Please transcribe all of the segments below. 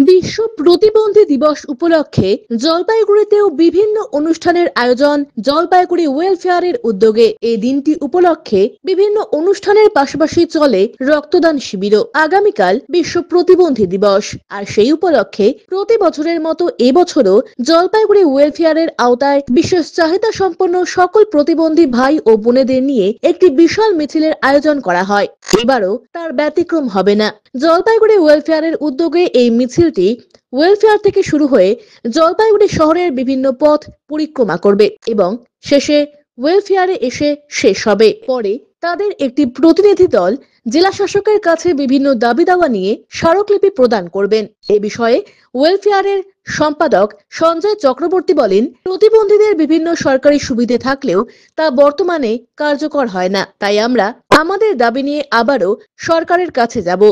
বিশ্ব প্রতিবন্ধী দিবস উপলক্ষে জলপাইগুড়িতেও বিভিন্ন অনুষ্ঠানের আয়োজন জলপাইগুড়ি ওয়েলফেয়ারের উদ্যোগে। এই দিনটি উপলক্ষে বিভিন্ন অনুষ্ঠানের পাশাপাশি চলে রক্তদান শিবিরও। আগামীকাল বিশ্ব প্রতিবন্ধী দিবস, আর সেই উপলক্ষে প্রতি বছরের মতো এবছরও জলপাইগুড়ি ওয়েলফেয়ারের আওতায় বিশেষ চাহিদা সম্পন্ন সকল প্রতিবন্ধী ভাই ও বোনেদের নিয়ে একটি বিশাল মিছিলের আয়োজন করা হয়। এবারও তার ব্যতিক্রম হবে না। জলপাইগুড়ি ওয়েলফেয়ারের উদ্যোগে এই মিছিলটি ওয়েলফেয়ার থেকে শুরু হয়ে জলপাইগুড়ি শহরের বিভিন্ন পথ পরিক্রমা করবে এবং শেষে ওয়েলফেয়ারে এসে শেষ হবে। পরে তাদের একটি প্রতিনিধি দল জেলা শাসকের কাছে বিভিন্ন দাবি দাওয়া নিয়ে স্মারকলিপি প্রদান করবেন। এ বিষয়ে ওয়েলফেয়ারের সম্পাদক সঞ্জয় চক্রবর্তী বলেন, প্রতিবন্ধীদের বিভিন্ন সরকারি সুবিধে থাকলেও তা বর্তমানে কার্যকর হয় না, তাই আমরা আমাদের দাবি নিয়ে আবারও সরকারের কাছে যাব।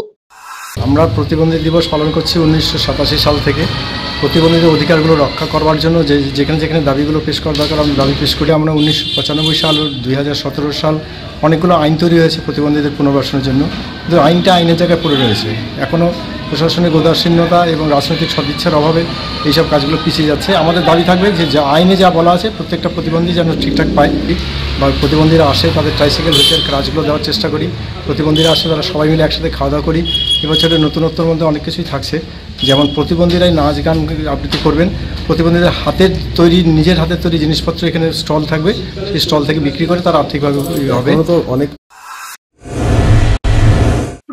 আমরা প্রতিবন্ধী দিবস পালন করছি 1987 সাল থেকে। প্রতিবন্ধীদের অধিকারগুলো রক্ষা করবার জন্য যেখানে যেখানে দাবিগুলো পেশ করা দরকার আমরা দাবি পেশ করি। আমরা 1995 সাল 2017 সাল অনেকগুলো আইন তৈরি হয়েছে প্রতিবন্ধীদের পুনর্বাসনের জন্য, কিন্তু আইনটা আইনের জায়গায় পড়ে রয়েছে। এখনও প্রশাসনিক উদাসীনতা এবং রাজনৈতিক সদিচ্ছার অভাবে এইসব কাজগুলো পিছিয়ে যাচ্ছে। আমাদের দাবি থাকবে যে আইনে যা বলা আছে প্রত্যেকটা প্রতিবন্ধী যেন ঠিকঠাক পায়, বা প্রতিবন্ধীরা আসে তাদের ট্রাইসাইকেল হুইলচেয়ার কাজগুলো দেওয়ার চেষ্টা করি। প্রতিবন্ধীরা আসে তারা সবাই মিলে একসাথে খাওয়া দাওয়া করি। এবছরের নতুনত্বর মধ্যে অনেক কিছুই থাকছে, যেমন প্রতিবন্ধীরাই নাচ গান আবৃত্তি করবেন। প্রতিবন্ধীদের হাতের তৈরি নিজের হাতের তৈরি জিনিসপত্র এখানে স্টল থাকবে, সেই স্টল থেকে বিক্রি করে তারা আর্থিকভাবে হবে। অনেক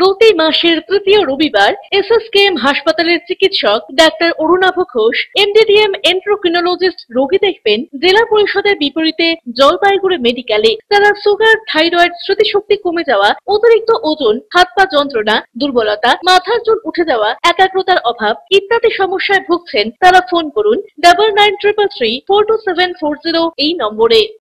প্রতি মাসের তৃতীয় রবিবার এসএসকেএম হাসপাতালের চিকিৎসক ডাক্তার অরুণাভ ঘোষ এমডিডিএম এন্ড্রোক্রিনোলজিস্ট রোগী দেখবেন জেলা পরিষদের বিপরীতে জলপাইগুড়ি মেডিকেলে। তারা সুগার, থাইরয়েড, স্মৃতিশক্তি কমে যাওয়া, অতিরিক্ত ওজন, হাত পা যন্ত্রণা, দুর্বলতা, মাথার চুল উঠে যাওয়া, একাগ্রতার অভাব ইত্যাদি সমস্যায় ভুগছেন। তারা ফোন করুন 9933342740 এই নম্বরে।